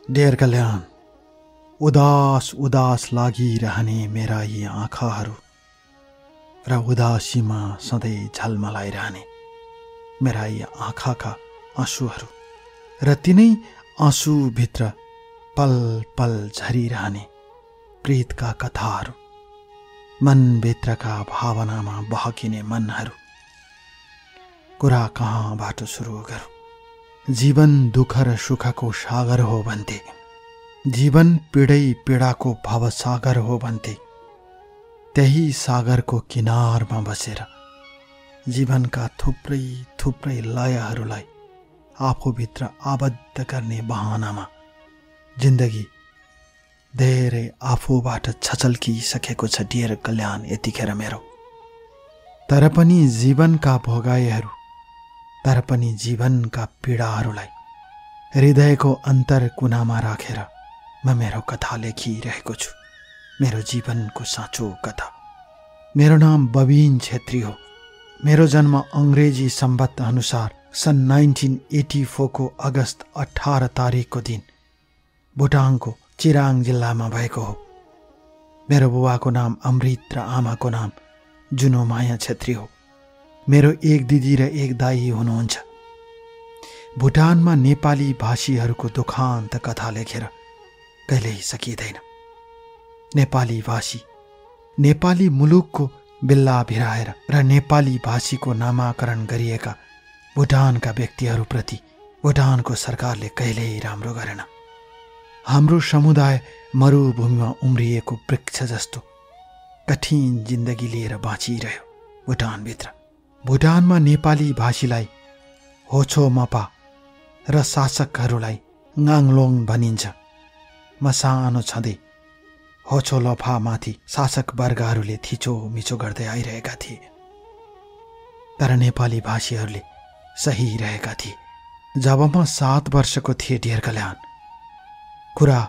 Der कल्याण, उदास उदास लागिरहने मेरा यी आँखाहरू र उदासीमा सधैँ झलमलाइरहने मेरा यी आँखाका आँसुहरू र तिनै आँसुभित्र पल पल झरिरहने प्रीतका कथाहरू, मनभित्रका भावनामा बहकिने मनहरू। कुरा कहाँबाट सुरु गरौँ? जीवन दुःख र सुखको सागर हो भन्थे, जीवन पीडै पीडाको भवसागर हो भन्थे। त्यही सागरको किनारमा बसेर जीवनका थुप्रै थुप्रै लयहरूलाई आफूभित्र आबद्ध गर्ने बहानामा जिन्दगी धेरै आफूबाट छचल्किसकेको छ डियर कल्याण यतिखेर मेरो। तर पनि जीवनका भोगाइहरू, तर पनि जीवनका पीडाहरूलाई हृदयको अन्तर कुनामा राखेर म मेरो कथा लेखिरहेको छु, मेरो जीवनको साँचो कथा। मेरो नाम बबिन छेत्री हो। मेरो जन्म अङ्ग्रेजी सम्वत अनुसार सन् 1984 को अगस्त 18 तारिकको दिन भुटानको चिराङ जिल्लामा भएको हो। मेरो बुबाको नाम अमृत र आमाको नाम जुनोमाया छेत्री हो। मेरो एक दिदी र एक दाई हुनुहुन्छ। भुटानमा नेपाली भाषीहरूको दुखान्त कथा लेखेर कहिल्यै सकिँदैन। नेपाली भाषी, नेपाली मुलुकको बिल्ला भिराएर र नेपाली भाषीको नामाकरण गरिएका भुटानका व्यक्तिहरूप्रति भुटानको सरकारले कहिल्यै राम्रो गरेन। हाम्रो समुदाय मरुभूमिमा उम्रिएको वृक्ष जस्तो कठिन जिन्दगी लिएर बाँचिरह्यो भुटानभित्र। भुटानमा नेपाली भाषीलाई होछो मपा र शासकहरूलाई ङाङलोङ भनिन्छ। म सानो छँदै होछो लफामाथि शासक वर्गहरूले थिचोमिचो गर्दै आइरहेका थिए, तर नेपाली भाषीहरूले सही रहेका थिए। जब म 7 वर्षको थिएँ डियर कल्याण, कुरा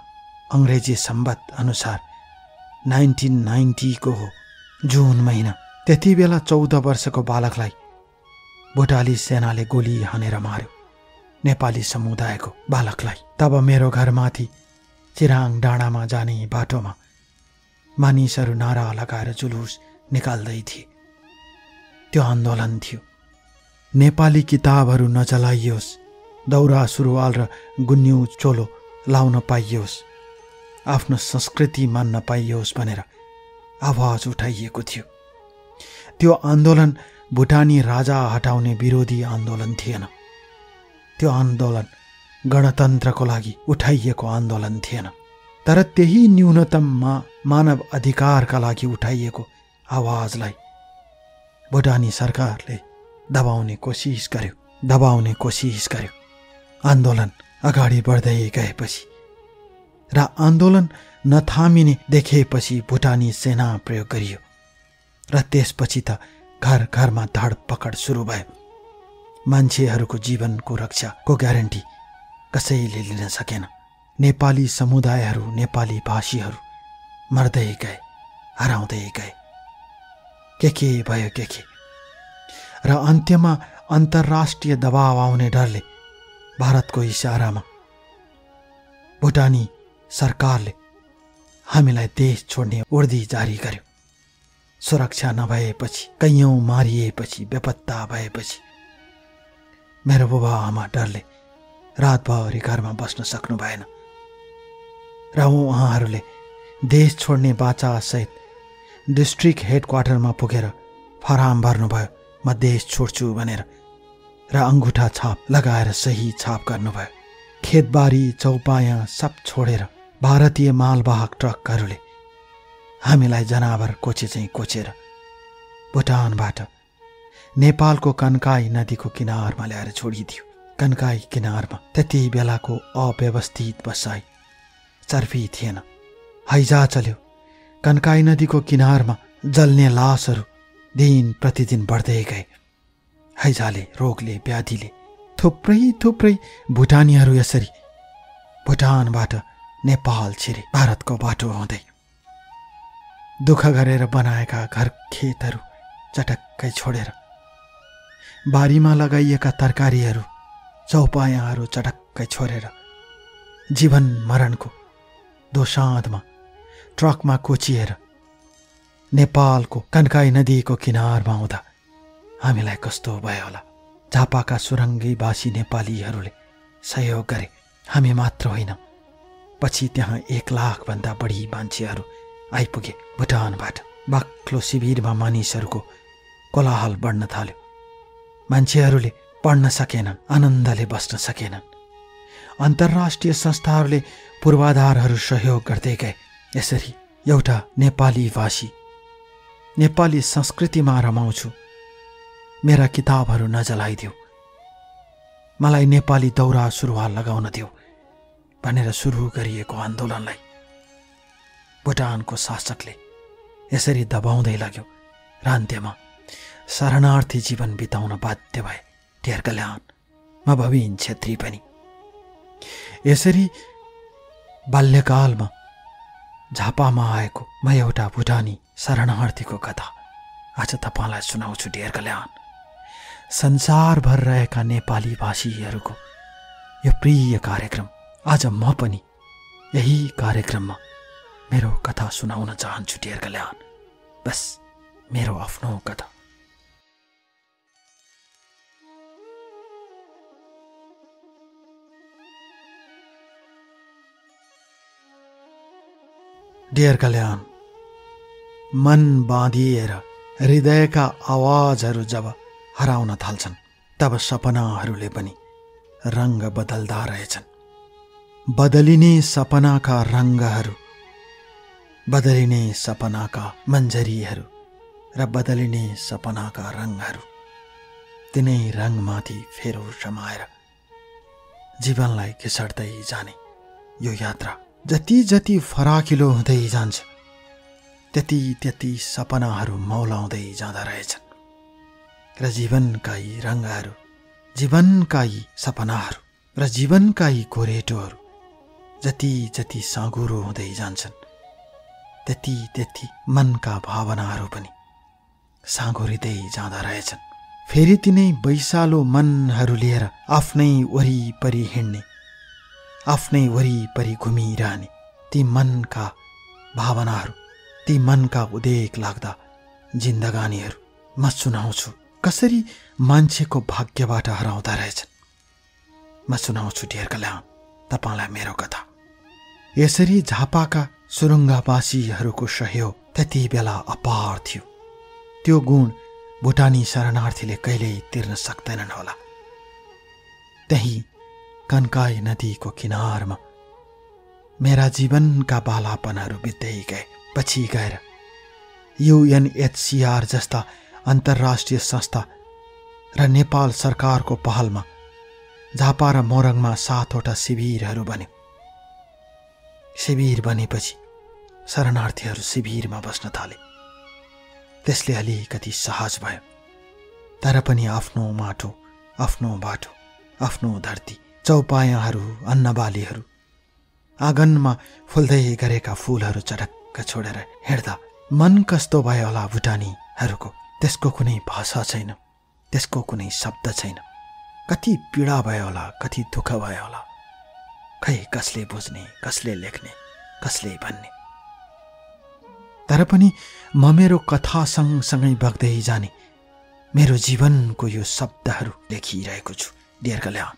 अङ्ग्रेजी सम्वत अनुसार 1990 को हो, जुन महिना। त्यति बेला 14 वर्षको बालकलाई भुटाली सेनाले गोली हानेर मार्यो, नेपाली समुदायको बालकलाई। तब मेरो घरमाथि चिराङ डाँडामा जाने बाटोमा मानिसहरू नारा लगाएर जुलुस निकाल्दै थिए। त्यो आन्दोलन थियो, नेपाली किताबहरू नचलाइयोस्, दौरा सुरुवाल र गुन्यु चोलो लाउन पाइयोस्, आफ्नो संस्कृति मान्न पाइयोस् भनेर आवाज उठाइएको थियो। त्यो आन्दोलन भुटानी राजा हटाउने विरोधी आन्दोलन थिएन। त्यो आन्दोलन गणतन्त्रको लागि उठाइएको आन्दोलन थिएन, तर त्यही न्यूनतम मानव अधिकारका लागि उठाइएको आवाजलाई भुटानी सरकारले दबाउने कोसिस गर्यो। आन्दोलन अगाडि बढ्दै गएपछि र आन्दोलन नथामिने देखेपछि भुटानी सेना प्रयोग गरियो र त्यसपछि त घर घरमा धडपकड सुरु भयो। मान्छेहरूको जीवनको रक्षाको ग्यारेन्टी कसैले लिन सकेन। नेपाली समुदायहरू, नेपाली भाषीहरू मर्दै गए, हराउँदै गए, के भयो के। र अन्त्यमा अन्तर्राष्ट्रिय दबाव आउने डरले भारतको इसारामा भुटानी सरकारले हामीलाई देश छोड्ने उर्दी जारी गर्यो। सुरक्षा नभएपछि, कैयौँ मारिएपछि, बेपत्ता भएपछि मेरो बुबा आमा डरले रातभरि घरमा बस्न सक्नु भएन र उहाँहरूले देश छोड्ने बाचासहित डिस्ट्रिक्ट हेडक्वार्टरमा पुगेर फराम भर्नुभयो, म देश छोड्छु भनेर, र अङ्गुठा छाप लगाएर सही छाप गर्नुभयो। खेतबारी चौपाया सब छोडेर भारतीय मालवाहक ट्रकहरूले हामीलाई जनावर कोचे चाहिँ कोचेर भुटानबाट नेपालको कन्काई नदीको किनारमा ल्याएर छोडिदियो। कन्काई किनारमा त्यति बेलाको अव्यवस्थित बसाई चर्फी थिएन। हैजा चल्यो। कन्काई नदीको किनारमा जल्ने लासहरू दिन प्रतिदिन बढ्दै गए। हैजाले, रोगले, व्याधिले थुप्रै भुटानीहरू यसरी भुटानबाट नेपाल छिरे भारतको बाटो हुँदै। दुःख गरेर बनाएका घर खेतहरू चटक्कै छोडेर, बारीमा लगाइएका तरकारीहरू, चौपायाहरू चटक्कै छोडेर जीवन मरणको दोसाँधमा ट्रकमा कोचिएर नेपालको कन्काई नदीको किनारमा आउँदा हामीलाई कस्तो भयो होला। झापाका सुरङ्गीवासी नेपालीहरूले सहयोग गरे। हामी मात्र होइन, पछि त्यहाँ 1 लाखभन्दा बढी मान्छेहरू आइपुगे भुटानबाट। बाक्लो शिविरमा मानिसहरूको कोलाहल बढ्न थाल्यो। मान्छेहरूले पढ्न सकेनन्, आनन्दले बस्न सकेनन्। अन्तर्राष्ट्रिय संस्थाहरूले पूर्वाधारहरू सहयोग गर्दै गए। यसरी एउटा नेपालीवासी, नेपाली संस्कृतिमा रमाउँछु, मेरा किताबहरू नजलाइदेऊ, मलाई नेपाली दौरा सुरुवाल लगाउन देऊ भनेर सुरु गरिएको आन्दोलनलाई भुटानको शासकले यसरी दबाउँदै लाग्यो र अन्त्यमा शरणार्थी जीवन बिताउन बाध्य भए ढेर कल्याण, म भविन छेत्री पनि। यसरी बाल्यकालमा झापामा आएको म एउटा भुटानी शरणार्थीको कथा आज तपाईँलाई सुनाउँछु ढेर कल्याण। संसारभर रहेका नेपाली भाषीहरूको यो प्रिय कार्यक्रम, आज म पनि यही कार्यक्रममा मेरो कथा सुनाउन चाहन्छु ढेर कल्याण। बस मेरो आफ्नो कथा। ढेर कल्याण। मन बाँधिएर हृदयका आवाजहरू जब हराउन थाल्छन् तब सपनाहरूले पनि रङ्ग बदल्दा रहेछन्। बदलिने सपनाका रङ्गहरू, बदलिने सपनाका मन्जरीहरू र बदलिने सपनाका रङ्गहरू, तिनै रङ्गमाथि फेरो समाएर जीवनलाई घिसड्दै जाने यो यात्रा जति जति फराकिलो हुँदै जान्छ त्यति त्यति सपनाहरू मौलाउँदै जाँदा रहेछन् र जीवनका यी रङ्गहरू, जीवनका यी सपनाहरू र जीवनका यी गोरेटोहरू जति जति साँगुरो हुँदै जान्छन् त्यति त्यति मनका भावनाहरू पनि साँगुरिँदै जाँदा रहेछन्। फेरि तिनै बैसालो मनहरू लिएर आफ्नै वरिपरि हिँड्ने, आफ्नै वरिपरि घुमिरहने ती मनका भावनाहरू, ती मनका उदेक लाग्दा जिन्दगानीहरू म सुनाउँछु कसरी मान्छेको भाग्यबाट हराउँदा रहेछन्। म सुनाउँछु ढेर कल्याण तपाईँलाई मेरो कथा। यसरी झापाका सुरुङ्गावासीहरूको सहयोग त्यति बेला अपार थियो। त्यो गुण भुटानी शरणार्थीले कहिल्यै तिर्न सक्दैनन् होला। त्यही कन्काई नदीको किनारमा मेरा जीवनका बालापनहरू बित्दै गए। पछि गएर UNHCR जस्ता अन्तर्राष्ट्रिय संस्था र नेपाल सरकारको पहलमा झापा र मोरङमा 7वटा शिविरहरू बन्यो। शिविर बनेपछि शरणार्थीहरू शिविरमा बस्न थाले। त्यसले अलिकति सहज भयो। तर पनि आफ्नो माटो, आफ्नो बाटो, आफ्नो धरती, चौपायाहरू, अन्नबालीहरू, आँगनमा फुल्दै गरेका फूलहरू चटक्क छोडेर हिँड्दा मन कस्तो भयो होला भुटानीहरूको। त्यसको कुनै भाषा छैन, त्यसको कुनै शब्द छैन। कति पीडा भयो होला, कति दुःख भयो होला, खै कसले बुझ्ने, कसले लेख्ने, कसले भन्ने। तर पनि म मेरो कथा सँगसँगै बग्दै जाने मेरो जीवनको यो शब्दहरू लेखिरहेको छु ढेर कल्याण।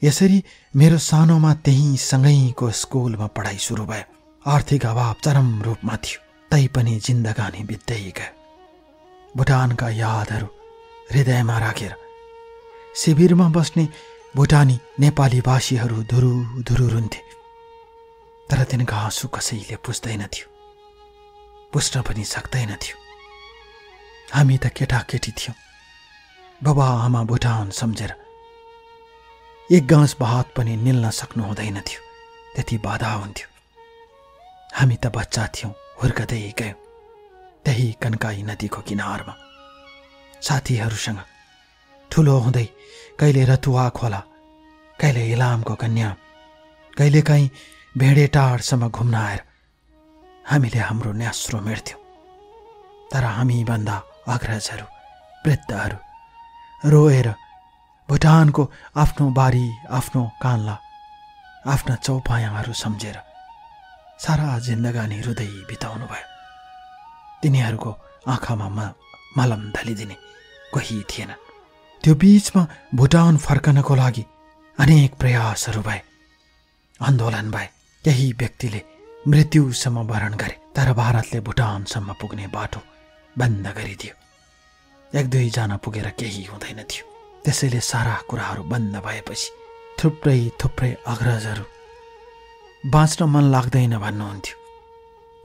यसरी मेरो सानोमा त्यही सँगैको स्कुलमा पढाइ सुरु भयो। आर्थिक अभाव चरम रूपमा थियो, तैपनि जिन्दगानी बित्दै गयो। भुटानका यादहरू हृदयमा राखेर शिविरमा बस्ने भुटानी नेपाली भाषीहरू धुरु धुरु रुन्थे। तर तिनका आँसु कसैले बुझ्दैनथ्यो, बुझ्न पनि सक्दैनथ्यो। हामी त केटाकेटी थियौँ। बाबा आमा भुटान सम्झेर एक गाँस भात पनि निल्न सक्नु हुँदैन थियो, त्यति बाधा हुन्थ्यो। हामी त बच्चा थियौँ, हुर्कदै गयौँ त्यही कन्काई नदीको किनारमा साथीहरूसँग। ठुलो हुँदै कहिले रतुवा खोला, कहिले इलामको कन्या, कहिलेकाहीँ भेडेटारसम्म घुम्न आएर हामीले हाम्रो न्यास्रो मेट्थ्यौँ। तर हामीभन्दा अग्रजहरू, वृद्धहरू रोएर भुटानको आफ्नो बारी, आफ्नो कान्ला आफ्ना चौपायाहरू सम्झेर सारा जिन्दगानी रुँदै बिताउनु भयो। तिनीहरूको आँखामा मलम ढलिदिने कोही थिएन। त्यो बीचमा भुटान फर्कनको लागि अनेक प्रयासहरू भए, आन्दोलन भए। केही व्यक्तिले मृत्युसम्म वरण गरे, तर भारतले भुटानसम्म पुग्ने बाटो बन्द गरिदियो। 1-2 जना पुगेर केही हुँदैन थियो। त्यसैले सारा कुराहरू बन्द भएपछि थुप्रै अग्रजहरू बाँच्न मन लाग्दैन भन्नुहुन्थ्यो।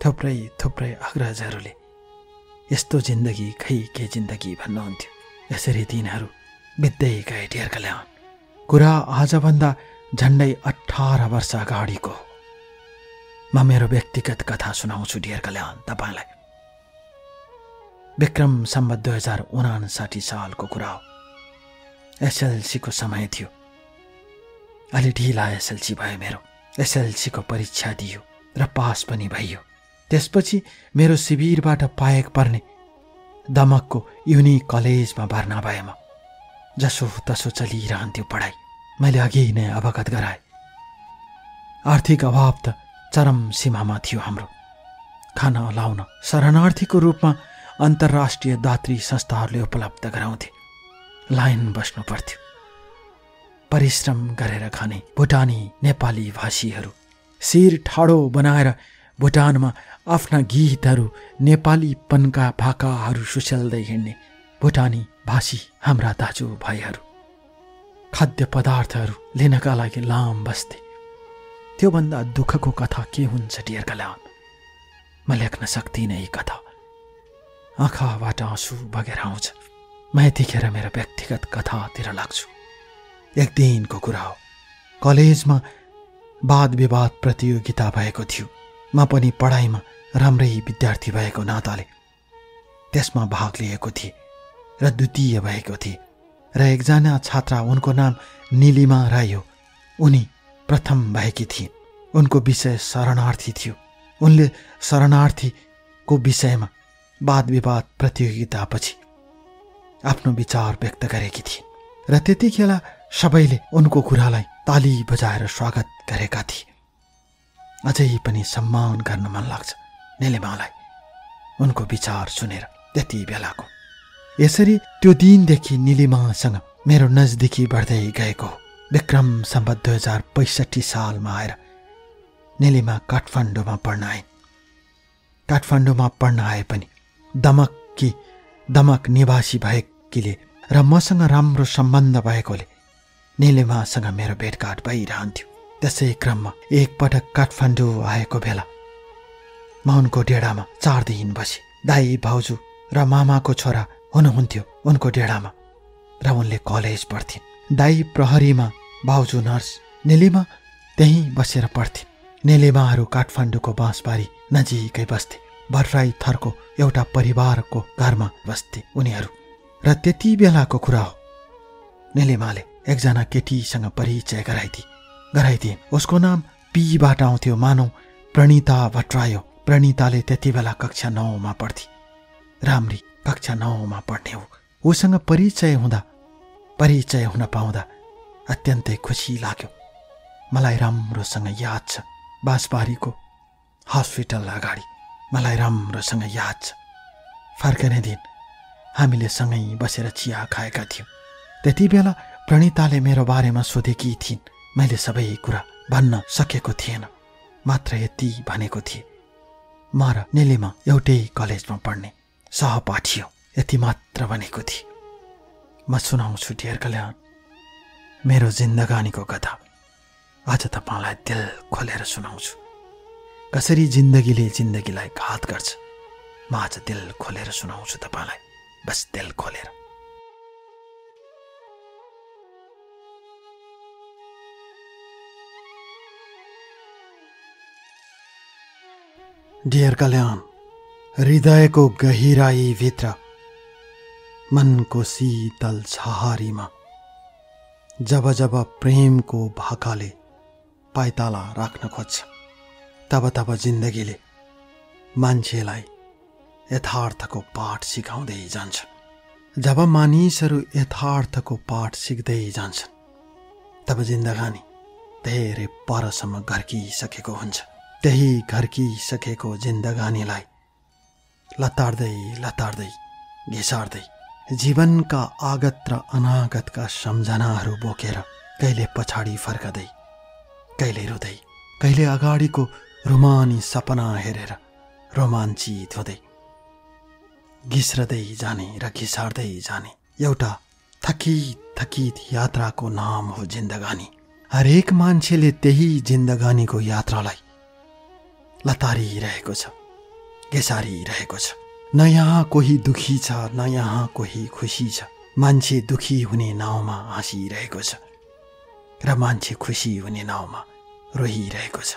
थुप्रै अग्रजहरूले यस्तो जिन्दगी खै के जिन्दगी भन्नुहुन्थ्यो। यसरी दिनहरू बित्दै गए ढेर कल्याण। कुरा आजभन्दा झन्डै 18 वर्ष अगाडिको हो। म मेरो व्यक्तिगत कथा सुनाउँछु ढेर कल्याण तपाईँलाई। विक्रम सम्वत 2059 सालको कुरा हो। एसएलसीको समय थियो। अलि ढिला एसएलसी भयो मेरो। एसएलसीको परीक्षा दियो र पास पनि भइयो। त्यसपछि मेरो शिविरबाट पाएक पर्ने दमकको युनिक कलेजमा भर्ना भएमा जसो तसो चलिरहन्थ्यो पढाइ। मैले अघि नै अवगत गराएँ। आर्थिक अभाव त चरम सीमामा थियो हाम्रो। खाना लाउन शरणार्थीको रूपमा अन्तर्राष्ट्रिय दात्री संस्थाहरूले उपलब्ध गराउँथे। लाइन बस्नु पर्थ्यो। परिश्रम गरेर खाने भुटानी नेपाली भाषीहरू शिर ठाडो बनाएर भुटानमा आफ्ना गीतहरू नेपालीपनका भाकाहरू सुसेल्दै हिँड्ने भुटानी भाषी हाम्रा दाजुभाइहरू खाद्य पदार्थहरू लिनका लागि लाम बस्थे। त्योभन्दा दुःखको कथा के हुन्छ डियर कल्याण? म लेख्न सक्दिनँ यी कथा। आँखाबाट आँसु बगेर आउँछ। म यतिखेर मेरो व्यक्तिगत कथातिर लाग्छु। एक दिनको कुरा हो। कलेजमा वाद विवाद प्रतियोगिता भएको थियो। म पनि पढाइमा राम्रै विद्यार्थी भएको नाताले त्यसमा भाग लिएको थिएँ र द्वितीय भएको थिएँ। र एकजना छात्रा, उनको नाम निलिमा राई हो, उनी प्रथम भएकी थिइन्। उनको विषय शरणार्थी थियो। उनले शरणार्थीको विषयमा वाद विवाद प्रतियोगितापछि आफ्नो विचार व्यक्त गरेकी थिइन् र त्यतिखेला सबैले उनको कुरालाई ताली बजाएर स्वागत गरेका थिए। अझै पनि सम्मान गर्न मन लाग्छ निलिमालाई उनको विचार सुनेर त्यति बेलाको। यसरी त्यो दिनदेखि निलिमासँग मेरो नजदिकी बढ्दै गएको हो। विक्रम सम्वत 2065 सालमा आएर निलिमा काठमाडौँमा पढ्न आइन्। काठमाडौँमा पढ्न आए पनि दमक निवासी भएकीले र मसँग राम्रो सम्बन्ध भएकोले निलिमासँग मेरो भेटघाट भइरहन्थ्यो। त्यसै क्रममा एकपटक काठमाडौँ आएको बेला म उनको डेडामा 4 दिन बसेँ। दाई भाउजू र मामाको छोरा हुनुहुन्थ्यो उनको डेडामा र उनले कलेज पढ्थिन्। दाई प्रहरीमा, भाउजू नर्स। निलिमा त्यहीँ बसेर पढ्थिन्। निलिमाहरू काठमाडौँको बाँसबारी नजिकै बस्थे। भट्टराई थरको एउटा परिवारको घरमा बस्थे उनीहरू। र त्यति बेलाको कुरा हो। निलिमाले एकजना केटीसँग परिचय गराइदिइन्। उसको नाम पीबाट आउँथ्यो, मानौ प्रणिता भट्टराई हो। प्रणिताले त्यति बेला कक्षा 9 मा पढ्थे। राम्री कक्षा 9 मा पढ्ने हो। उसँग परिचय हुन पाउँदा अत्यन्तै खुसी लाग्यो। मलाई राम्रोसँग याद छ। बाँसबारीको हस्पिटल अगाडि मलाई राम्रोसँग याद छ। फर्कने दिन हामीले सँगै बसेर चिया खाएका थियौँ। त्यति बेला प्रणिताले मेरो बारेमा सोधेकी थिइन्। मैले सबै कुरा भन्न सकेको थिएन, मात्र यति भनेको थिएँ, म र निलिमा एउटै कलेजमा पढ्ने सहपाठी हो। यति मात्र भनेको थिएँ। म सुनाउँछु डियर कल्याण मेरो जिन्दगानीको कथा। आज तपाईँलाई दिल खोलेर सुनाउँछु। कसरी जिन्दगीले जिन्दगीलाई घात गर्छ, म आज दिल खोलेर सुनाउँछु तपाईँलाई। बस दिल खोलेर। डियर कल्याण, हृदयको गहिराई भित्र मनको शीतल छहारीमा जब जब प्रेमको भाकाले पाइताला राख्न खोज्छ, तब तब जिन्दगीले मान्छेलाई यथार्थको पाठ सिकाउँदै जान्छ। जब मानिसहरू यथार्थको पाठ सिक्दै जान्छन्, तब जिन्दगानी धेरै परसम्म घर्किसकेको हुन्छ। त्यही घर्किसकेको जिन्दगानीलाई लतार्दै लतार्दै घिसार्दै जीवनका आगत र अनागतका सम्झनाहरू बोकेर कहिले पछाडि फर्कदै, कहिले रुँदै, कहिले अगाडिको रुमानी सपना हेरेर रोमाञ्चित हुँदै घिस्रदै जाने र घिसार्दै जाने एउटा थकित थकित यात्राको नाम हो जिन्दगानी। हरेक मान्छेले त्यही जिन्दगानीको यात्रालाई लतारिरहेको छ, घिसारिरहेको छ। न यहाँ कोही दुखी छ, न यहाँ कोही खुसी छ। मान्छे दुखी हुने नाउँमा हाँसिरहेको छ र मान्छे खुसी हुने नाउँमा रोइरहेको छ।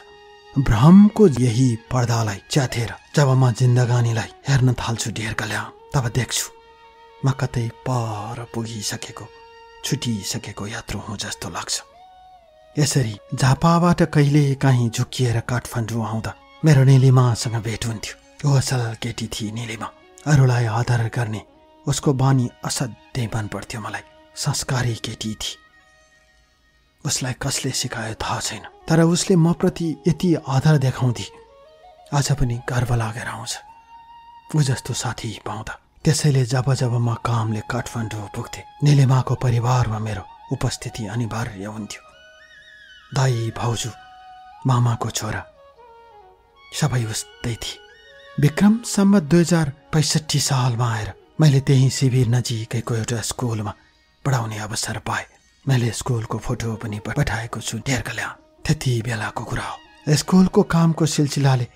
भ्रमको यही पर्दालाई च्यातेर जब म जिन्दगानीलाई हेर्न थाल्छु ढेर कल्या, तब देख्छु म कतै पर पुगिसकेको, छुटिसकेको यात्रु हुँ जस्तो लाग्छ। यसरी झापाबाट कहिले काहीँ झुक्किएर काठमाडौँ आउँदा मेरो निलिमासँग भेट हुन्थ्यो। ऊ असल केटी थिए निलिमा। अरूलाई आदर गर्ने उसको बानी असाध्यै मन पर्थ्यो मलाई। संस्कारी केटी थिए। उसलाई कसले सिकायो थाहा छैन, तर उसले म प्रति यति आदर देखाउँथे आज पनि गर्व लागेर आउँछ ऊ जस्तो साथी पाउँदा। त्यसैले जब जब म कामले काठमाडौँ पुग्थेँ, निलिमाको परिवारमा मेरो उपस्थिति अनिवार्य हुन्थ्यो। दाई, भाउजू, मामाको छोरा सबै उस्तै थिए। विक्रम सम्वत 2065 सालमा आएर मैले त्यही शिविर नजिकैको एउटा स्कुलमा पढाउने अवसर पाएँ। मैले स्कुलको फोटो पनि पठाएको छु ढेर कल्या। त्यति बेलाको कुरा हो। स्कुलको कामको सिलसिलाले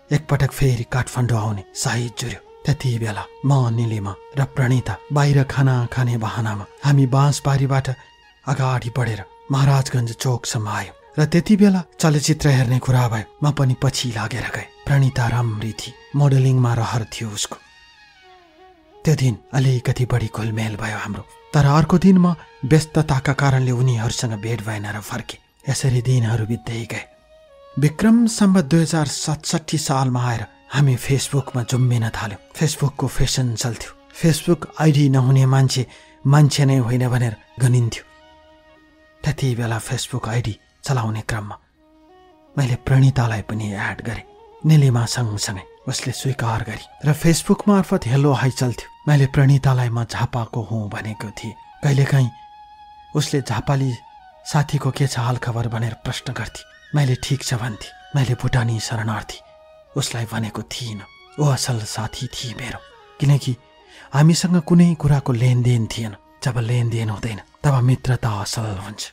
एकपटक फेरि काठमाडौँ आउने साहिद जुर्यो। त्यति बेला म, निलिमा र प्रणिता बाहिर खाना खाने बहानामा हामी बाँसबारीबाट अगाडि बढेर महाराजगञ्ज चोकसम्म आयो र त्यति बेला चलचित्र हेर्ने कुरा भयो। म पनि पछि लागेर गएँ। प्रणिता राम्री थिए, मोडलिङमा रहर थियो उसको। त्यो दिन अलिकति बढी घुलमेल भयो हाम्रो। तर अर्को दिन म व्यस्तताका कारणले उनीहरूसँग भेट भएन र फर्केँ। यसरी दिनहरू बित्दै गए। विक्रम सम्वत 2067 सालमा आएर हामी फेसबुकमा जुम्मिन थाल्यौँ। फेसबुकको फेसन चल्थ्यो। फेसबुक आइडी नहुने मान्छे नै होइन भनेर गनिन्थ्यो। त्यति बेला फेसबुक आइडी चलाउने क्रममा मैले प्रणितालाई पनि एड गरेँ। निलिमा सँगसँगै उसले स्वीकार गरी र फेसबुक मार्फत हेलो हाई चल्थ्यो। मैले प्रणितालाई म झापाको हुँ भनेको थिएँ। कहिलेकाहीँ उसले झापाली साथीको के छ हालखबर भनेर प्रश्न गर्थे। मैले ठिक छ भन्थे। मैले भुटानी शरणार्थी उसलाई भनेको थिइनँ। ऊ असल साथी थिए मेरो, किनकि हामीसँग कुनै कुराको लेनदेन थिएन। जब लेनदेन हुँदैन तब मित्रता असल हुन्छ,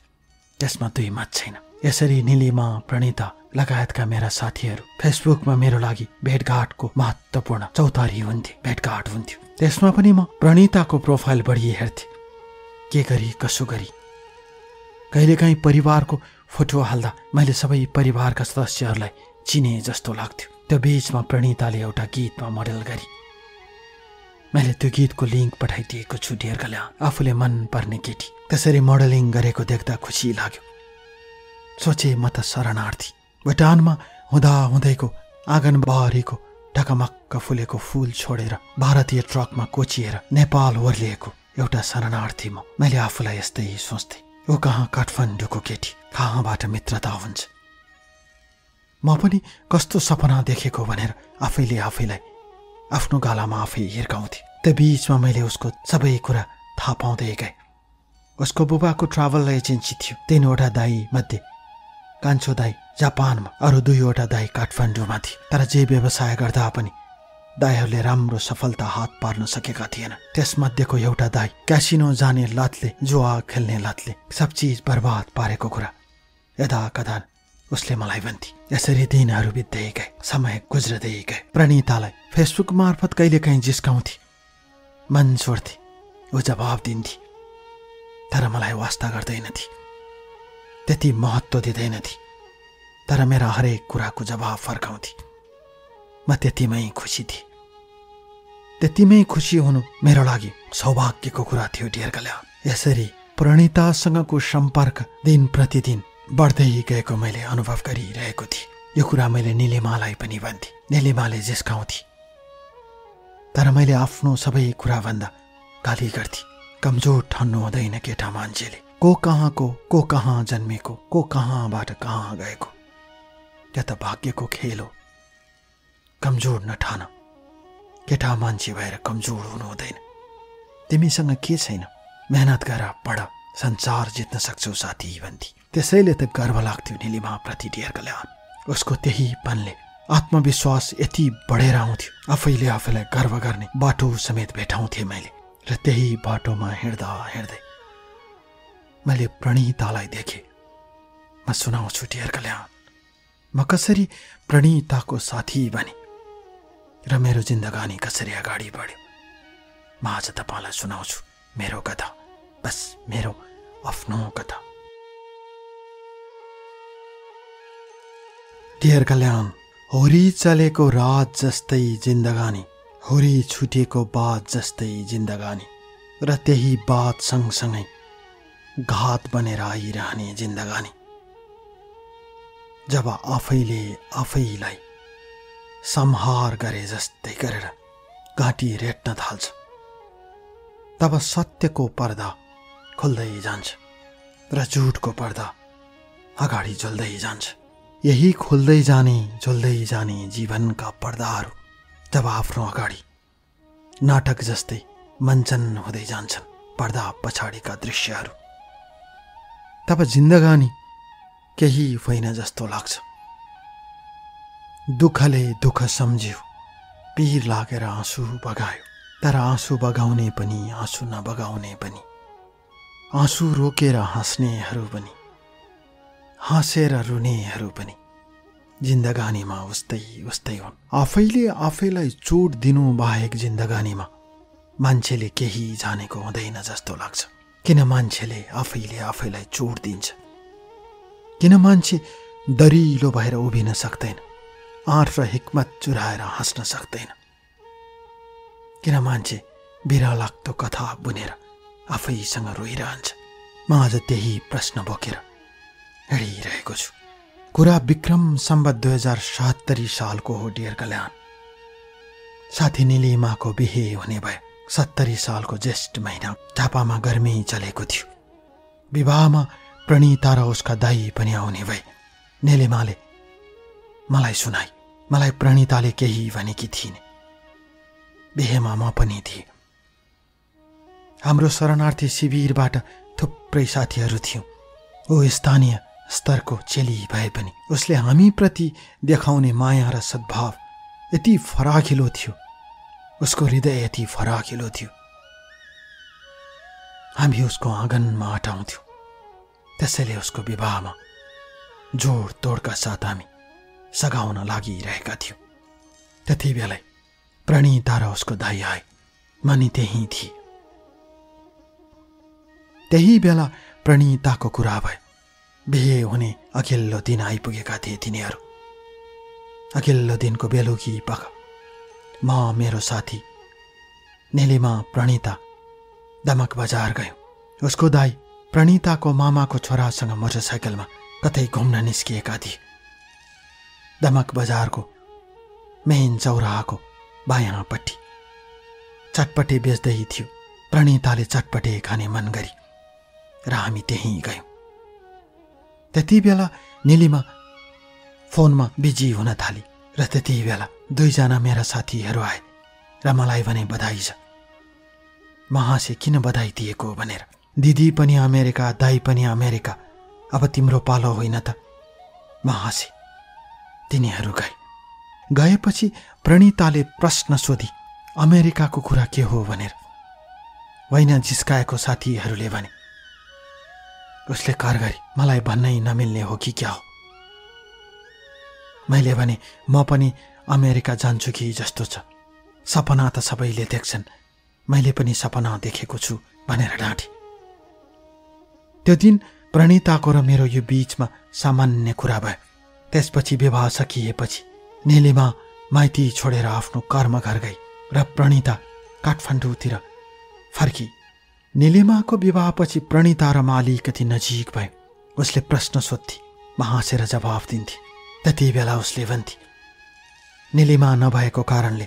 त्यसमा दुई मत छैन। यसरी निलिमा, प्रणिता लगायतका मेरा साथीहरू फेसबुकमा मेरो लागि भेटघाटको महत्त्वपूर्ण चौतारी हुन्थे, भेटघाट हुन्थ्यो। त्यसमा पनि म प्रणिताको प्रोफाइल बढी हेर्थेँ। के गरी कसो गरी कहिलेकाहीँ परिवारको फोटो हाल्दा मैले सबै परिवारका सदस्यहरूलाई चिने जस्तो लाग्थ्यो। त्यो बीचमा प्रणिताले एउटा गीतमा मोडल गरी मैले त्यो गीतको लिङ्क पठाइदिएको छु ढेर कल्या। आफूले मन पर्ने केटी त्यसरी मोडलिङ गरेको देख्दा खुसी लाग्यो। सोचे म त शरणार्थी। भुटानमा हुँदाहुँदैको आँगनबारीको ढकमक्क फुलेको फूल छोडेर भारतीय ट्रकमा कोचिएर नेपाल ओर्लिएको एउटा शरणार्थी म। मैले आफूलाई यस्तै सोच्थेँ। ऊ कहाँ काठमाडौँको केटी, कहाँबाट मित्रता हुन्छ। म पनि कस्तो सपना देखेको भनेर आफैलाई आफ्नो गालामा आफै हिर्काउँथे। त्यो बीचमा मैले उसको सबै कुरा थाहा पाउँदै गएँ। उसको बुबाको ट्राभल एजेन्सी थियो। 3वटा दाई मध्ये कान्छो दाई जापानमा, अरू 2वटा दाई काठमाडौँमा थिए। तर जे व्यवसाय गर्दा पनि दाईहरूले राम्रो सफलता हात पार्न सकेका थिएन। त्यसमध्येको एउटा दाई क्यासिनो जाने लतले, जुवा खेल्ने लतले सब चिज बर्बाद पारेको कुरा यदा कदा उसले मलाई भन्थे। यसरी दिनहरू बित्दै गए, समय गुज्रदै गए। प्रणितालाई फेसबुक मार्फत कहिलेकाहीँ जिस्काउँथे, मन छोड्थे। ऊ जवाब दिन्थे, तर मलाई वास्ता गर्दैनथे, त्यति महत्त्व दिँदैनथे। तर मेरा हरेक कुराको जवाब फर्काउँथे। म त्यतिमै खुसी थिएँ। त्यतिमै खुसी हुनु मेरो लागि सौभाग्यको कुरा थियो ढेर कल्या। यसरी प्रणितासँगको सम्पर्क दिन प्रतिदिन बढ्दै गएको मैले अनुभव गरिरहेको थिएँ। यो कुरा मैले निलिमालाई पनि भन्थे। निलिमाले जिस्काउँथे, तर मैले आफ्नो सबै कुरा भन्दा गाली गर्थे। कमजोर ठान्नु हुँदैन केटा मान्छेले। को कहाँ जन्मेको, को कहाँबाट कहाँ गएको। त्यो त भाग्यको खेल हो। कमजोर नठान, केटा मान्छे भएर कमजोर हुनु हुँदैन। तिमीसँग के छैन, मेहनत गर, पढ, संसार जित्न सक्छौ साथी भन्थे। त्यसैले त गर्व लाग्थ्यो निलिमाप्रति डियर कल्याण। उसको त्यही पनले आत्मविश्वास यति बढेर आउँथ्यो, आफैले आफैलाई गर्व गर्ने बाटो समेत भेटाउँथे मैले। र त्यही बाटोमा हिँड्दा हिँड्दै मैले प्रणीतालाई देखेँ। म सुनाउँछु डियर कल्याण, म कसरी प्रणीताको साथी बने र मेरो जिन्दगानी कसरी अगाडि बढ्यो। म आज तपाईँलाई सुनाउँछु मेरो कथा, बस मेरो आफ्नो कथा। डियर कल्याण, होरी चलेको रात जस्तै जिन्दगानी, होरी छुटेको बात जस्तै जिन्दगानी, र त्यही बात सँगसँगै घात बनेर आइरहने जिन्दगानी। जब आफैले आफैलाई संहार गरे जस्तै गरेर घाँटी रेट्न थाल्छ, तब सत्यको पर्दा खुल्दै जान्छ र झुटको पर्दा अगाडि झुल्दै जान्छ। यही खुल्दै जाने झुल्दै जाने जीवनका पर्दाहरू जब आफ्नो अगाडि नाटक जस्तै मञ्चन हुँदै जान्छन्, पर्दा पछाडिका दृश्यहरू, तब जिन्दगानी केही होइन जस्तो लाग्छ। दुःखले दुःख सम्झ्यो, पीर लागेर आँसु बगायो, तर आँसु बगाउने पनि आँसु नबगाउने पनि, आँसु रोकेर हाँस्नेहरू पनि हाँसेर रुनेहरू पनि जिन्दगानीमा उस्तै उस्तै हुन्। आफैले आफैलाई चोट दिनु बाहेक जिन्दगानीमा मान्छेले केही जानेको हुँदैन जस्तो लाग्छ। किन मान्छेले आफैले आफैलाई चोट दिन्छ? किन मान्छे दरिलो भएर उभिन सक्दैन, आँट र हिक्मत चुराएर हाँस्न सक्दैन? किन मान्छे बिरहलाग्दो कथा बुनेर आफैसँग रोइरहन्छ? म आज त्यही प्रश्न बोकेर हिँडिरहेको छु। कुरा विक्रम सम्वत 2077 सालको हो डियर कल्याण। साथी निलिमाको बिहे हुने भयो। 70 सालको ज्येष्ठ महिना, झापामा गर्मी चलेको थियो। विवाहमा प्रणीता र उसका दाई पनि आउने भए। निलिमाले मलाई सुनाई, मलाई प्रणीताले केही भनेकी थिइन्। बिहेमा म पनि थिएँ। हाम्रो शरणार्थी शिविरबाट थुप्रै साथीहरू थियौँ। ऊ स्थानीय स्तरको चेली भए पनि उसले हामीप्रति देखाउने माया र सद्भाव यति फराकिलो थियो, उसको हृदय यति फराकिलो थियो। हामी उसको आँगनमा हटाउँथ्यौँ। त्यसैले उसको विवाहमा जोड तोडका साथ हामी सघाउन लागिरहेका थियौँ। त्यति बेलै प्रणीता र उसको दाइ आए। म नि त्यहीँ थिएँ। त्यही बेला प्रणीताको कुरा भयो। बिहे हुने अघिल्लो दिन आइपुगेका थिए तिनीहरू। अघिल्लो दिनको बेलुकी पख म, मेरो साथी निलिमा, प्रणीता दमक बजार गयौँ। उसको दाइ प्रणीताको मामाको छोरासँग मोटरसाइकलमा कतै घुम्न निस्किएका थिए। दमक बजारको मेन चौराहाको बायाँपट्टि चटपटे बेच्दै थियो। प्रणीताले चटपटे खाने मन गरी र हामी त्यहीँ गयौँ। त्यति बेला निलिमा फोनमा बिजी हुन थाली र त्यति बेला 2 जना मेरा साथीहरू आए र मलाई भने बधाई छ। म हाँसे, किन बधाई दिएको भनेर। दिदी पनि अमेरिका, दाई पनि अमेरिका, अब तिम्रो पालो होइन त? म हाँसे। तिनीहरू गएपछि प्रणीताले प्रश्न सोधी, अमेरिकाको कुरा के हो भनेर। होइन, जिस्काएको साथीहरूले भने। उसले कर गरी, मलाई भन्नै नमिल्ने हो कि क्या हो? मैले भने, म पनि अमेरिका जान्छु कि जस्तो छ। सपना त सबैले देख्छन्, मैले पनि सपना देखेको छु भनेर डाँटे। त्यो दिन प्रणीताको र मेरो यो बीचमा सामान्य कुरा भयो। त्यसपछि विवाह सकिएपछि निलिमा माइती छोडेर आफ्नो कर्म घर गई र प्रणीता काठमाडौँतिर फर्की। निलिमाको विवाहपछि प्रणीता र म अलिकति नजिक भयो। उसले प्रश्न सोध्थे, म हाँसेर जवाफ दिन्थे। त्यति बेला उसले भन्थे, निलिमा नभएको कारणले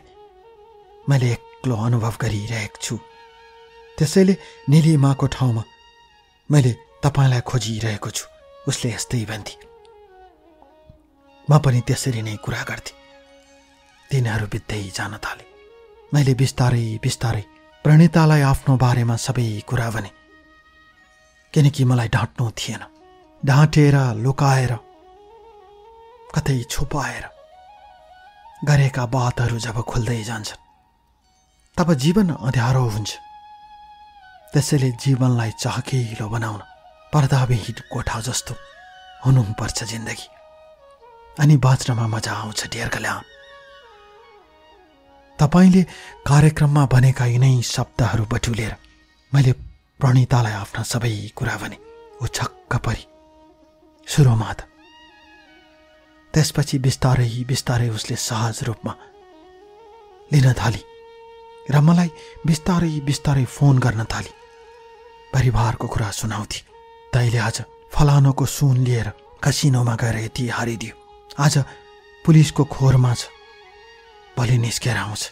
मैले एक्लो अनुभव गरिरहेको छु। त्यसैले निलिमाको ठाउँमा मैले तपाईलाई खोजिरहेको छु, उसले यस्तै भन्थे। म पनि त्यसरी नै कुरा गर्थे। दिनहरू बित्दै जान थाले। मैले बिस्तारै बिस्तारै प्रणितालाई आफ्नो बारेमा सबै कुरा भने, किनकि मलाई ढाँट्नु थिएन। ढाँटेर, लुकाएर, कतै छुपाएर गरेका बातहरू जब खुल्दै जान्छन् तब जीवन अँध्यारो हुन्छ। त्यसैले जीवनलाई चहकिलो बनाउन पर्दाविहीन कोठा जस्तो हुनुपर्छ जिन्दगी, अनि बाँच्नमा मजा आउँछ। डियर कल्याण, तपाईले कार्यक्रममा भनेका यिनै शब्दहरू बटुलेर मैले प्रणितालाई आफ्ना सबै कुरा भने। ऊ छक्क परी सुरुमा त, त्यसपछि बिस्तारै बिस्तारै उसले सहज रूपमा लिन थाली र मलाई बिस्तारै बिस्तारै फोन गर्न थाली। परिवारको कुरा सुनाउँथे। तैले आज फलानोको सुन लिएर कसिनोमा गएर यति हारिदियो, आज पुलिसको खोरमा छ, भोलि निस्केर आउँछ।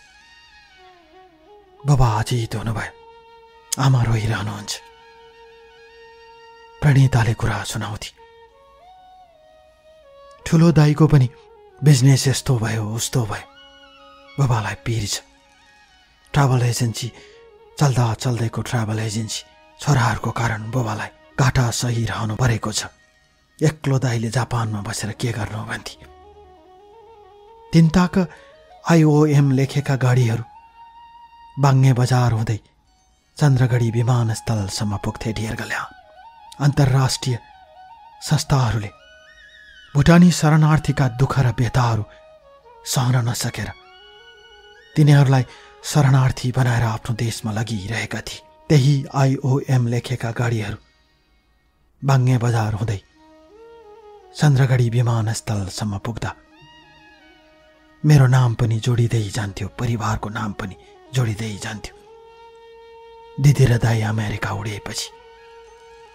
बाबा अचेत हुनुभयो, आमा रोइरहनुहुन्छ। प्रणिताले कुरा सुनाउँथे। ठुलो दाइको पनि बिजनेस यस्तो भयो उस्तो भयो, बाबालाई पिर छ। ट्राभल एजेन्सी चल्दा चल्दैको ट्राभल एजेन्सी छोराहरूको कारण बाबालाई घाटा सही रहनु परेको छ। एक्लो दाइले जापानमा बसेर के गर्नु भन्थे। तिनताक IOM लेखेका गाडीहरू बाङ्गे बजार हुँदै चन्द्रगढी विमानस्थलसम्म पुग्थे। डियर कल्याण, अन्तर्राष्ट्रिय संस्थाहरूले भुटानी शरणार्थीका दुःख र व्यथाहरू सहन नसकेर तिनीहरूलाई शरणार्थी बनाएर आफ्नो देशमा लगिरहेका थिए। त्यही IOM लेखेका गाडीहरू बाङ्गे बजार हुँदै चन्द्रगढी विमानस्थलसम्म पुग्दा मेरो नाम पनि जोडिँदै जान्थ्यो, परिवारको नाम पनि जोडिँदै जान्थ्यो। दिदी र दाइ अमेरिका उडेपछि